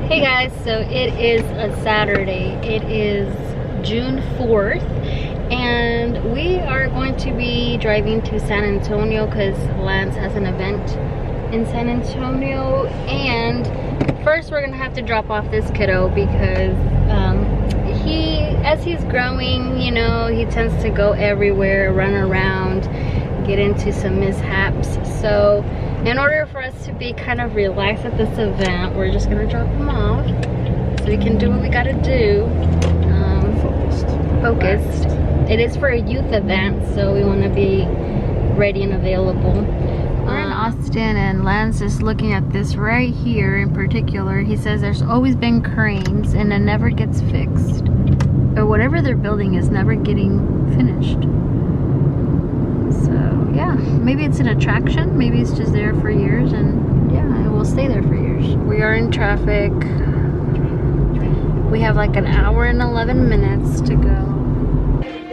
Hey guys, so it is a Saturday. It is June 4th and we are going to be driving to San Antonio because Lance has an event in San Antonio. And first we're gonna have to drop off this kiddo because as he's growing, you know, he tends to go everywhere, run around, get into some mishaps. So in order for us to be kind of relaxed at this event, we're just gonna drop him off so we can do what we gotta do. Focused. It is for a youth event, so we want to be ready and available. We're in Austin and Lance is looking at this right here in particular. He says there's always been cranes and it never gets fixed, or whatever they're building is never getting finished. So yeah, maybe it's an attraction, maybe it's just there for years, and yeah, it will stay there for years. We are in traffic. We have like an hour and 11 minutes to go.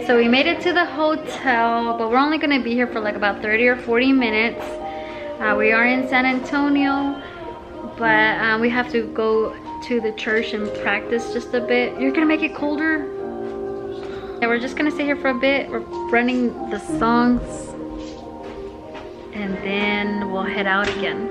So we made it to the hotel, but we're only gonna be here for like about 30 or 40 minutes. We are in San Antonio, but we have to go to the church and practice just a bit. You're gonna make it colder? Yeah, we're just gonna stay here for a bit. We're running the songs and then we'll head out again.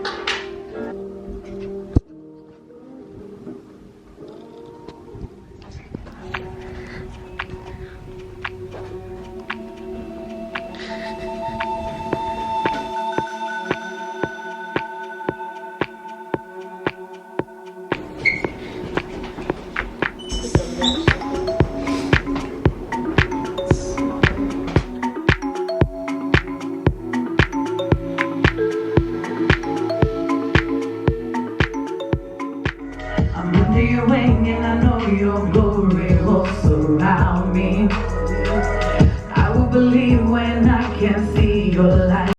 Your wing and I know your glory will surround me. I will believe when I can see your light.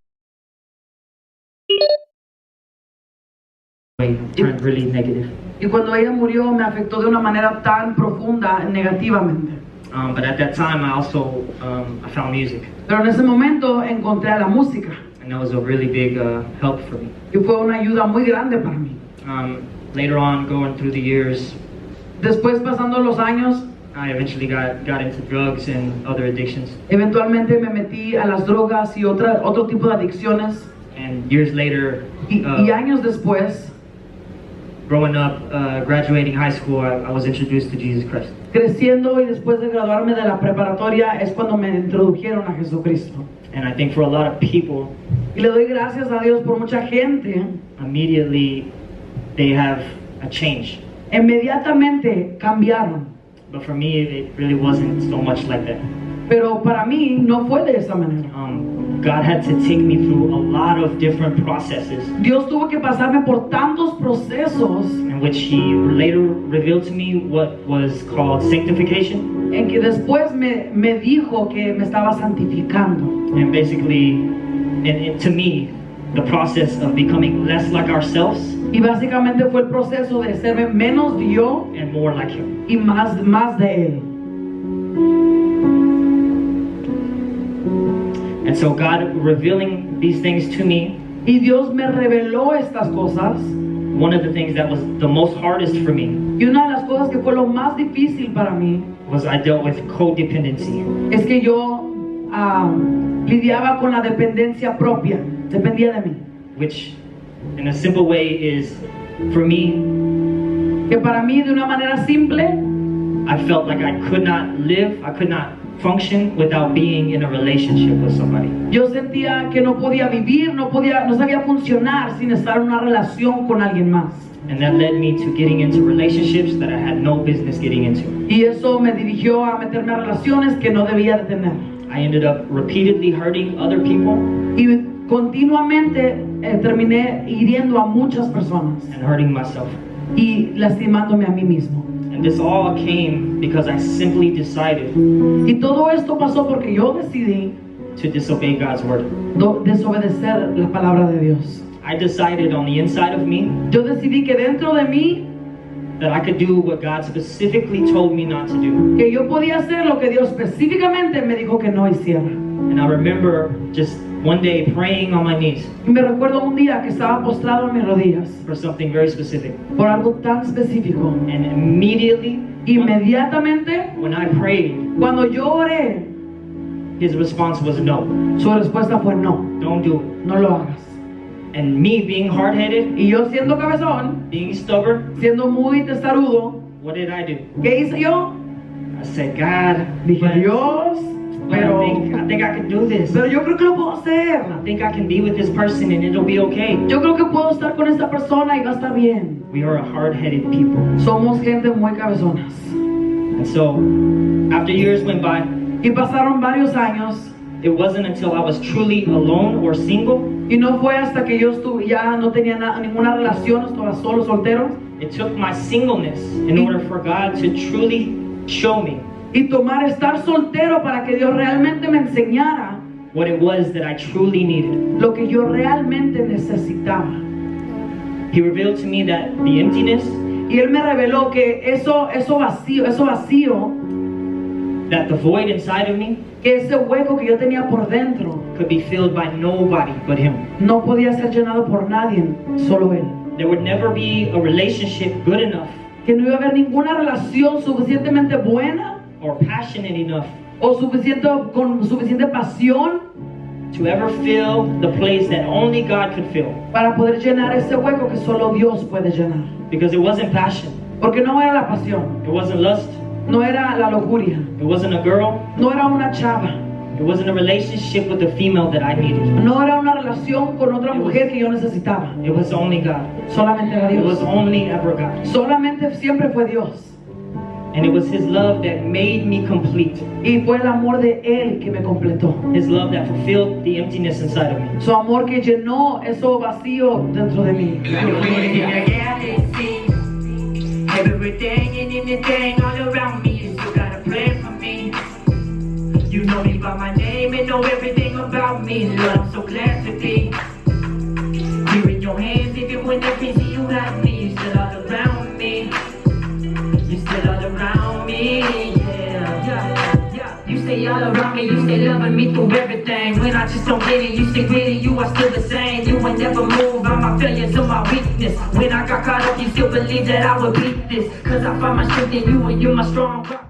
Turned really negative. Y cuando ella murió me afectó de una manera tan profunda negativamente. But at that time I also I found music. Pero en ese momento encontré a la música. And that was a really big help for me. Y fue una ayuda muy grande para mí. Later on, going through the years, después pasando los años, I eventually got into drugs and other addictions. Eventualmente me metí a las drogas y otro tipo de adicciones. And years later, y años después, growing up, graduating high school, I was introduced to Jesus Christ. Creciendo y después de graduarme de la preparatoria es cuando me introdujeron a Jesucristo. And I think for a lot of people, y le doy gracias a Dios por mucha gente, immediately they have a change. Inmediatamente cambiaron. But for me, it really wasn't so much like that. Pero para mí no fue de esa manera. God had to take me through a lot of different processes. Dios tuvo que pasarme por tantos procesos. In which He later revealed to me what was called sanctification. En que después me dijo que me estaba santificando. And basically, to me, the process of becoming less like ourselves. Y básicamente fue el proceso de ser menos de yo and more like Him. Y más de él. And so God revealing these things to me. Y Dios me reveló estas cosas. One of the things that was the most hardest for me. Y una de las cosas que fue lo más difícil para mí. Was I dealt with codependency. Es que yo lidiaba con la dependencia propia. Dependía de mí. Which, in a simple way, is for me. Que para mí, de una manera simple, I felt like I could not live, I could not function without being in a relationship with somebody. Yo sentía que no podía vivir, no sabía funcionar sin estar en una relación con alguien más. And that led me to getting into relationships that I had no business getting into. Y eso me dirigió a meterme a relaciones que no debía de tener. I ended up repeatedly hurting other people. Y continuamente terminé hiriendo a muchas personas. And hurting myself. Y lastimándome a mí mismo. And this all came because I simply decided. Y todo esto pasó porque yo decidí to disobey God's word. Desobedecer la palabra de Dios. I decided on the inside of me. Yo decidí que dentro de mí that I could do what God specifically told me not to do. Que yo podía hacer lo que Dios específicamente me dijo que no hiciera. And I remember just one day praying on my knees Y me recuerdo un día que estaba postrado en mis rodillas for something very specific. por algo tan específico. And immediately, Inmediatamente, when I prayed, cuando yo oré, his response was no. su respuesta fue no, Don't do it. no lo hagas. And me being hard-headed, Y yo siendo cabezón, being stubborn, siendo muy testarudo, what did I do? ¿qué hice yo? I said, God, Dije, but Dios, I pero think I can do this. yo creo que lo puedo hacer. I think I can be with this person and it'll be okay. Yo creo que puedo estar con esta persona y va a estar bien. We are a hard-headed people. Somos gente muy cabezonas. And so, after years went by, Y pasaron varios años it wasn't until I was truly alone or single, y no fue hasta que yo ya no tenía ninguna relación, estaba solo, soltero, it took my singleness in order for God to truly show me y tomar estar soltero para que Dios realmente me enseñara what it was that I truly needed. lo que yo realmente necesitaba. He revealed to me that the emptiness, Y Él me reveló que eso vacío, that the void inside of me que ese hueco que yo tenía por dentro could be filled by nobody but Him. no podía ser llenado por nadie, solo Él. There would never be a relationship good enough Que no iba a haber ninguna relación suficientemente buena or passionate enough o con suficiente pasión to ever fill the place that only God could fill. para poder llenar ese hueco que solo Dios puede llenar. Because it wasn't passion, Porque no era la pasión, it wasn't lust, no era la lujuria, it wasn't a girl, no era una chava, it wasn't a relationship with a female that I needed. no era una relación con otra mujer que yo necesitaba. It was only God. Solamente era It was Dios. only ever God. Solamente siempre fue Dios. And it was His love that made me complete. Y fue el amor de Él que me completó. His love that fulfilled the emptiness inside of me. Su amor que llenó eso vacío dentro de mí. Everything and anything all around me, you got a plan for me. You know me by my name and know everything about me. Lord, I'm so glad to be here in your hands. Even when they can't see you like me, you still all around me. You still all around me, yeah. You stay all around me, you stay loving me through everything. When I just don't get it, you stay with it, you are still the same. You ain't never move on my failures or my weakness. When I got caught up, you still believe that I would beat this. Cause I find my strength in you and you're my strong rock.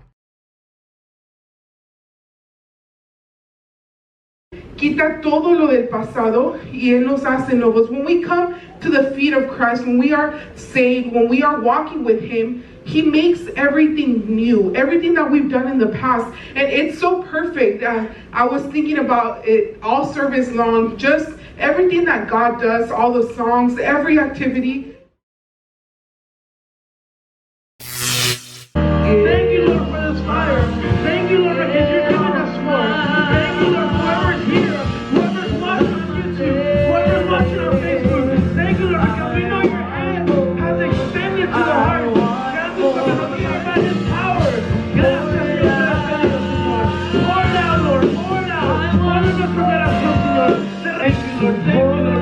Quita todo lo del pasado y Él nos hace nuevos. When we come to the feet of Christ, when we are saved, when we are walking with Him, He makes everything new, everything that we've done in the past. And it's so perfect. I was thinking about it all service long, just everything that God does, all the songs, every activity. Thank you, Lord, for this fire. Thank you, Lord, because you're giving us more. Thank you, Lord, whoever's here, whoever's watching on YouTube, whoever's watching on Facebook. Thank you, Lord, because we know your hand has extended to the heart. Gracias por His power. Gracias, Lord. Pour down, Lord, pour down. Ponnos corazón, Señor. Thank you, Lord,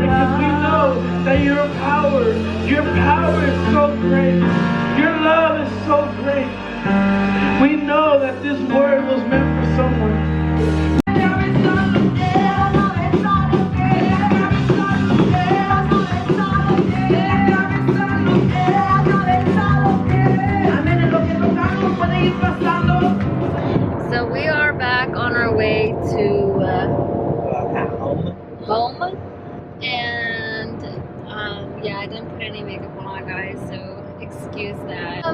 because we know that your power is so great. Your love is so great. We know that this word was meant for someone. So we are back on our way to home, and yeah, I didn't put any makeup on, guys, so excuse that.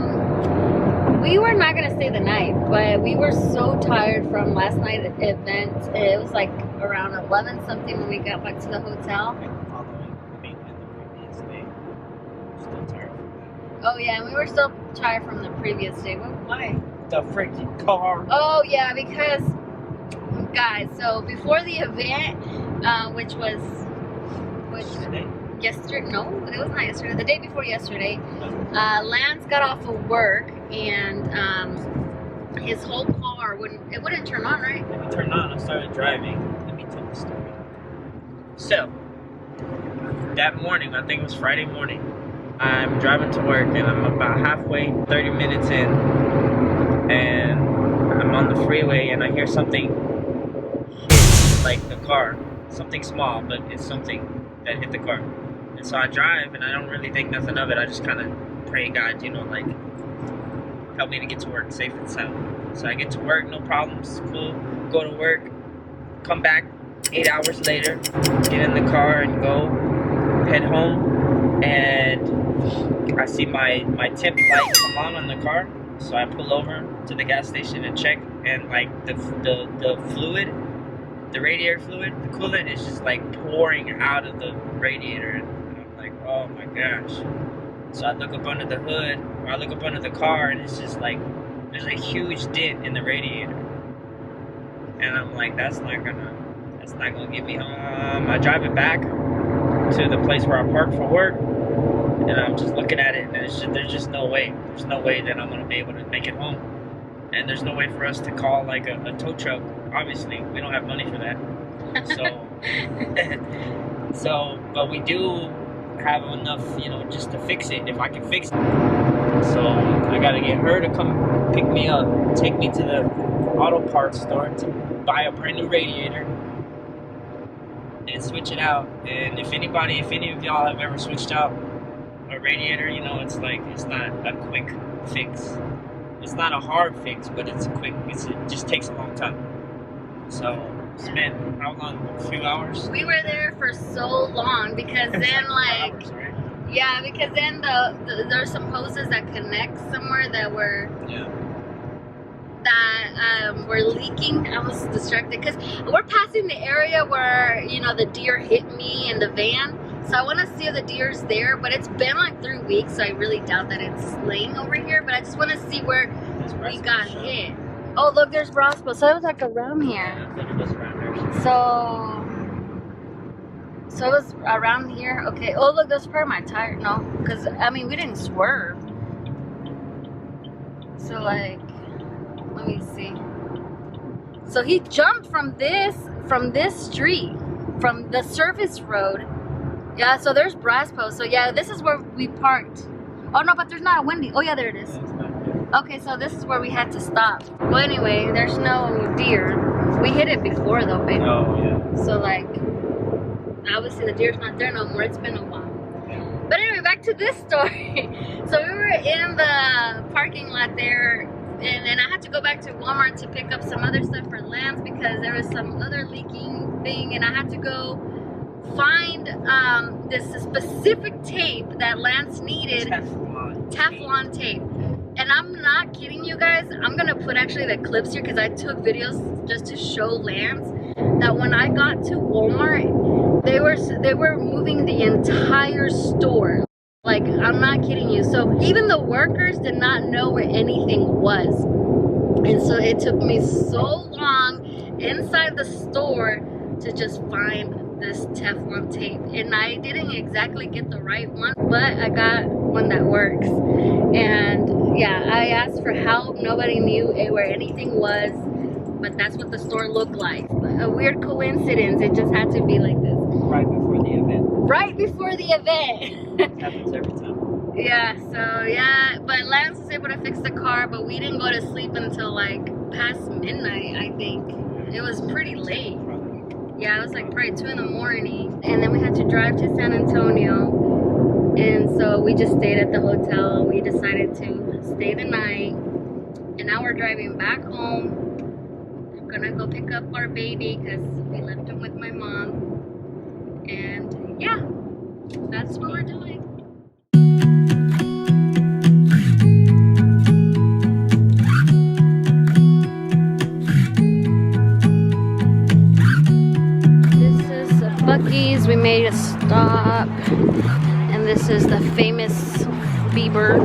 We were not gonna stay the night, but we were so tired from last night's event. It was like around 11 something when we got back to the hotel. Oh yeah, and we were still tired from the previous day. Why? The freaking car. Oh yeah, because guys, so before the event, which yesterday, no, it was not yesterday, the day before yesterday, Lance got off of work and his whole car wouldn't turn on, right? It turned on, I started driving. Let me tell the story. So, that morning, I think it was Friday morning, I'm driving to work and I'm about halfway, 30 minutes in, and I'm on the freeway and I hear something hit, like the car. something small, but it's something that hit the car. And so I drive, and I don't really think nothing of it. I just kind of pray, God, you know, like, help me to get to work safe and sound. So I get to work, no problems, cool. Go to work, come back 8 hours later, get in the car and go, head home, and I see my temp light come on the car. So I pull over to the gas station and check, and like the fluid, the radiator fluid, the coolant is just like pouring out of the radiator, and I'm like, oh my gosh. So I look up under the hood, or I look up under the car, and it's just like, there's a huge dent in the radiator. And I'm like, that's not gonna get me home. I drive it back to the place where I parked for work, and I'm just looking at it, and there's just no way. There's no way that I'm gonna be able to make it home. And there's no way for us to call like a tow truck. Obviously, we don't have money for that. So, but we do have enough, you know, just to fix it, if I can fix it. So I gotta get her to come pick me up, take me to the auto parts store to buy a brand new radiator and switch it out. And if any of y'all have ever switched out a radiator, you know, it's like, it's not a quick fix. It's not a hard fix, but it's quick. It just takes a long time. So spent how long? A few hours? We were there for so long because then like hours, right? yeah, because then there's some hoses that connect somewhere that were were leaking. I was distracted because we're passing the area where, you know, the deer hit me in the van. So I want to see if the deer's there, but it's been like 3 weeks, so I really doubt that it's laying over here. But I just want to see where we got hit. Oh, look, there's Braspo. So it was like around here. So it was around here. Okay. Oh, look, that's part of my tire. No, because I mean we didn't swerve. So like, let me see. So he jumped from this street, from the surface road. Yeah. So there's Braspo. So yeah, this is where we parked. Oh no, but there's not a Wendy. Oh yeah, there it is. Okay, so this is where we had to stop. Well, anyway, there's no deer. We hit it before though, baby. Oh yeah. So like, obviously the deer's not there no more. It's been a while. But anyway, back to this story. So we were in the parking lot there, and then I had to go back to Walmart to pick up some other stuff for Lance because there was some other leaking thing, and I had to go find this specific tape that Lance needed. Teflon tape. And I'm not kidding you guys. I'm gonna put actually the clips here because I took videos just to show Lance that when I got to Walmart, they were moving the entire store. Like, I'm not kidding you. So even the workers did not know where anything was. And so it took me so long inside the store to just find this Teflon tape. And I didn't exactly get the right one, but I got one that works. And yeah, I asked for help. Nobody knew where anything was, but that's what the store looked like. A weird coincidence. It just had to be like this. Right before the event. Right before the event. It happens every time. Yeah, so yeah, but Lance was able to fix the car, but we didn't go to sleep until like past midnight, I think. It was pretty late. Yeah, it was like probably 2 in the morning. And then we had to drive to San Antonio. And so we just stayed at the hotel. We decided to stay the night. And now we're driving back home. I'm gonna go pick up our baby because we left him with my mom. And yeah, that's what we're doing. Buc-ee's, we made a stop, and this is the famous Bieber.